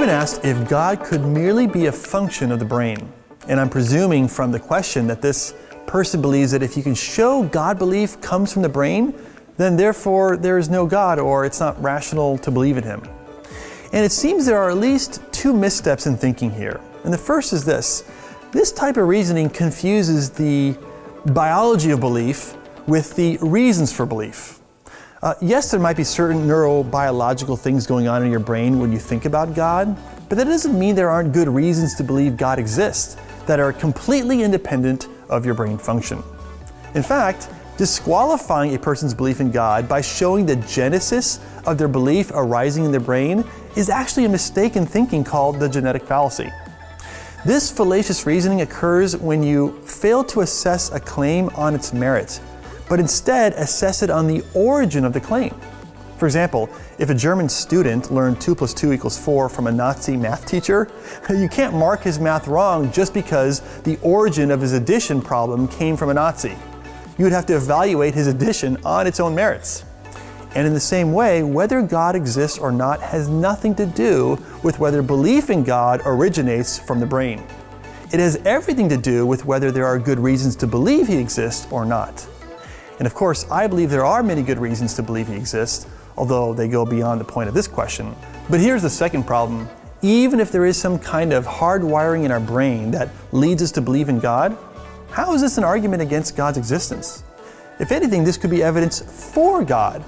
Truman asked if God could merely be a function of the brain. And I'm presuming from the question that this person believes that if you can show God belief comes from the brain, then therefore there is no God, or it's not rational to believe in Him. And it seems there are at least two missteps in thinking here. And the first is this. This type of reasoning confuses the biology of belief with the reasons for belief. Yes, there might be certain neurobiological things going on in your brain when you think about God, but that doesn't mean there aren't good reasons to believe God exists that are completely independent of your brain function. In fact, disqualifying a person's belief in God by showing the genesis of their belief arising in their brain is actually a mistaken thinking called the genetic fallacy. This fallacious reasoning occurs when you fail to assess a claim on its merit, but instead assess it on the origin of the claim. For example, if a German student learned 2 + 2 = 4 from a Nazi math teacher, you can't mark his math wrong just because the origin of his addition problem came from a Nazi. You would have to evaluate his addition on its own merits. And in the same way, whether God exists or not has nothing to do with whether belief in God originates from the brain. It has everything to do with whether there are good reasons to believe He exists or not. And of course, I believe there are many good reasons to believe He exists, although they go beyond the point of this question. But here's the second problem. Even if there is some kind of hardwiring in our brain that leads us to believe in God, how is this an argument against God's existence? If anything, this could be evidence for God,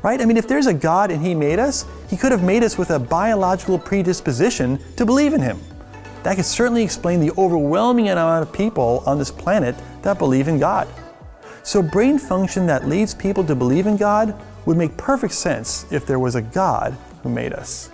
right? I mean, if there's a God and He made us, He could have made us with a biological predisposition to believe in Him. That could certainly explain the overwhelming amount of people on this planet that believe in God. So brain function that leads people to believe in God would make perfect sense if there was a God who made us.